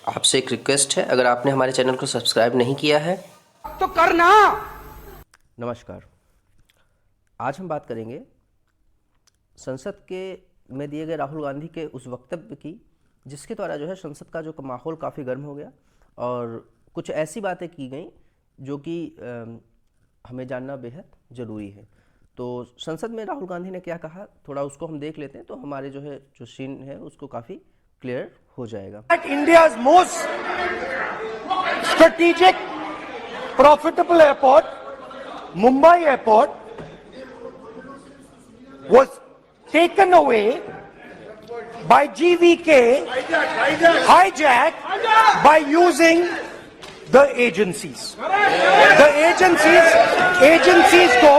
आपसे एक रिक्वेस्ट है, अगर आपने हमारे चैनल को सब्सक्राइब नहीं किया है तो करना। नमस्कार। आज हम बात करेंगे संसद के में दिए गए राहुल गांधी के उस वक्तव्य की, जिसके द्वारा जो है संसद का जो माहौल काफ़ी गर्म हो गया और कुछ ऐसी बातें की गई जो कि हमें जानना बेहद ज़रूरी है। तो संसद में राहुल गांधी ने क्या कहा, थोड़ा उसको हम देख लेते हैं, तो हमारे जो सीन है उसको काफ़ी क्लियर हो जाएगा। India's most strategic, profitable airport, Mumbai Airport, was taken away by GVK, hijacked by using the agencies. The agencies को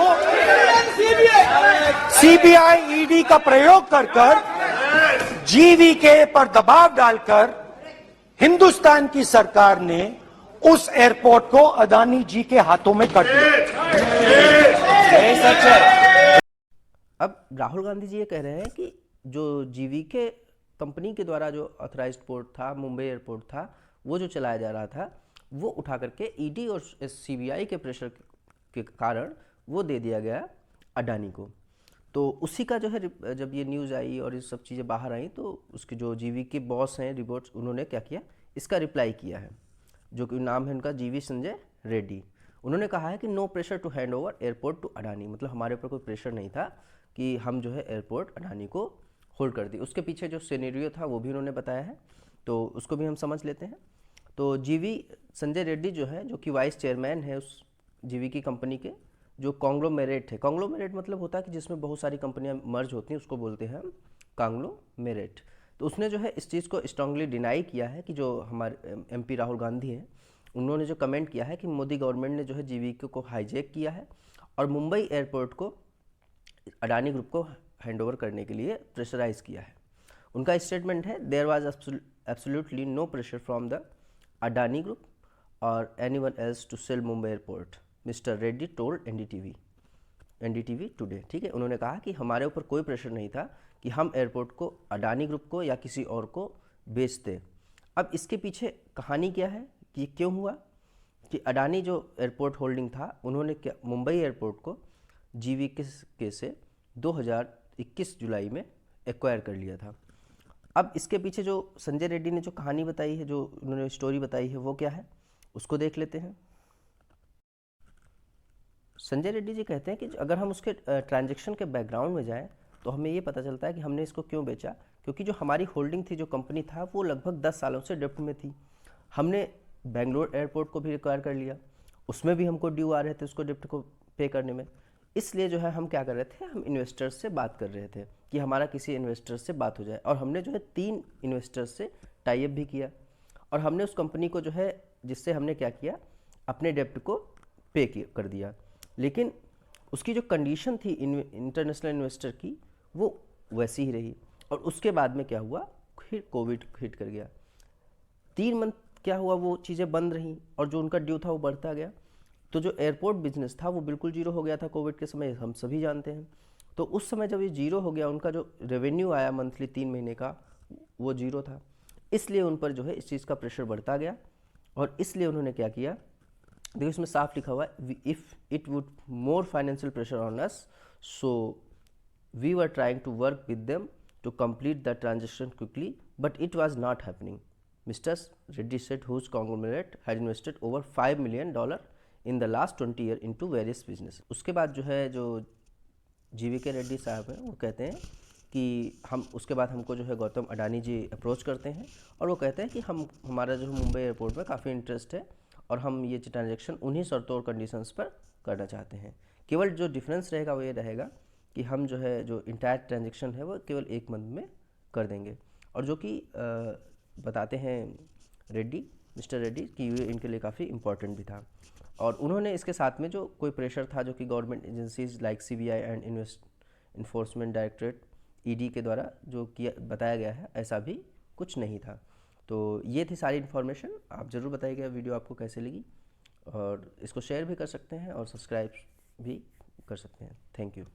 CBI, ED का प्रयोग कर GVK पर दबाव डालकर हिंदुस्तान की सरकार ने उस एयरपोर्ट को अदानी जी के हाथों में कर दिया। सच है। अब राहुल गांधी जी ये कह रहे हैं कि जो जीवीके कंपनी के द्वारा जो ऑथराइज्ड पोर्ट था, मुंबई एयरपोर्ट था, वो जो चलाया जा रहा था, वो उठा करके ईडी और सीबीआई के प्रेशर के कारण वो दे दिया गया अडानी को। तो उसी का जो है जब ये न्यूज़ आई और ये सब चीज़ें बाहर आई, तो उसके जो जीवीके बॉस हैं रिपोर्ट्स, उन्होंने क्या किया, इसका रिप्लाई किया है, जो कि नाम है उनका जीवी संजय रेड्डी। उन्होंने कहा है कि no pressure to hand over airport to Adani, मतलब हमारे ऊपर कोई प्रेशर नहीं था कि हम जो है एयरपोर्ट अडानी को होल्ड कर दी। उसके पीछे जो सिनेरियो था वो भी उन्होंने बताया है, तो उसको भी हम समझ लेते हैं। तो जीवी संजय रेड्डी जो है, जो कि वाइस चेयरमैन है उस जीवी की कंपनी के, जो कॉन्ग्लोमेरेट है, कॉन्ग्लोमेरेट मतलब होता है कि जिसमें बहुत सारी कंपनियां मर्ज होती हैं, उसको बोलते हैं हम कॉन्ग्लोमेरेट। तो उसने जो है इस चीज़ को स्ट्रांगली डिनाई किया है कि जो हमारे एमपी राहुल गांधी हैं, उन्होंने जो कमेंट किया है कि मोदी गवर्नमेंट ने जो है जीवीके को हाईजैक किया है और मुंबई एयरपोर्ट को अडानी ग्रुप को हैंडओवर करने के लिए प्रेशराइज किया है। उनका स्टेटमेंट है, there was absolutely no pressure from the Adani group और anyone else to sell Mumbai airport, mister Reddy told NDTV today. ठीक है, उन्होंने कहा कि हमारे ऊपर कोई प्रेशर नहीं था कि हम एयरपोर्ट को अडानी ग्रुप को या किसी और को बेच दें। अब इसके पीछे कहानी क्या है कि ये क्यों हुआ, कि अडानी जो एयरपोर्ट होल्डिंग था, उन्होंने क्या मुंबई एयरपोर्ट को जीवीके से 2021 जुलाई में एक्वायर कर लिया था। अब इसके पीछे जो संजय रेड्डी ने जो कहानी बताई है, जो उन्होंने स्टोरी बताई है, वो क्या है उसको देख लेते हैं। संजय रेड्डी जी कहते हैं कि अगर हम उसके ट्रांजैक्शन के बैकग्राउंड में जाएं तो हमें ये पता चलता है कि हमने इसको क्यों बेचा, क्योंकि जो हमारी होल्डिंग थी, जो कंपनी था, वो लगभग 10 सालों से डेप्ट में थी। हमने बेंगलोर एयरपोर्ट को भी रिक्वायर कर लिया, उसमें भी हमको ड्यू आ रहे थे उसको डेप्ट को पे करने में। इसलिए जो है हम क्या कर रहे थे, हम इन्वेस्टर्स से बात कर रहे थे कि हमारा किसी इन्वेस्टर से बात हो जाए, और हमने जो है 3 इन्वेस्टर्स से टाई अप भी किया और हमने उस कंपनी को जो है, जिससे हमने क्या किया, अपने डेप्ट को पे कर दिया। लेकिन उसकी जो कंडीशन थी इंटरनेशनल इन्वेस्टर की, वो वैसी ही रही। और उसके बाद में क्या हुआ, फिर कोविड हिट कर गया। 3 मंथ क्या हुआ, वो चीज़ें बंद रहीं और जो उनका ड्यू था वो बढ़ता गया। तो जो एयरपोर्ट बिजनेस था वो बिल्कुल जीरो हो गया था कोविड के समय, हम सभी जानते हैं। तो उस समय जब ये जीरो हो गया, उनका जो रेवेन्यू आया मंथली 3 महीने का, वो जीरो था। इसलिए उन पर जो है इस चीज़ का प्रेशर बढ़ता गया और इसलिए उन्होंने क्या किया, देखो इसमें साफ लिखा हुआ है, if it would more financial pressure on us, so we were trying to work with them to complete the transaction quickly, but it was not happening. Mister Reddy said whose conglomerate had invested over $5 million in the last 20 years into various business। उसके बाद जो है, जो GVK Reddy साहब हैं, वो कहते हैं कि हम उसके बाद हमको जो है गौतम अडानी जी अप्रोच करते हैं और वो कहते हैं कि हमारा जो मुंबई एयरपोर्ट में काफ़ी इंटरेस्ट है और हम ये ट्रांजेक्शन उन्हीं शर्तों और कंडीशंस पर करना चाहते हैं। केवल जो डिफरेंस रहेगा वो ये रहेगा कि हम जो है जो इंटायर ट्रांजेक्शन है वो केवल 1 मंथ में कर देंगे। और जो कि बताते हैं रेड्डी, मिस्टर रेड्डी, कि ये इनके लिए काफ़ी इम्पोर्टेंट भी था। और उन्होंने इसके साथ में जो कोई प्रेशर था, जो कि government agencies like CBI and enforcement directorate ED के द्वारा जो किया बताया गया है, ऐसा भी कुछ नहीं था। तो ये थी सारी इन्फॉर्मेशन। आप ज़रूर बताइएगा वीडियो आपको कैसे लगी, और इसको शेयर भी कर सकते हैं और सब्सक्राइब भी कर सकते हैं। Thank you.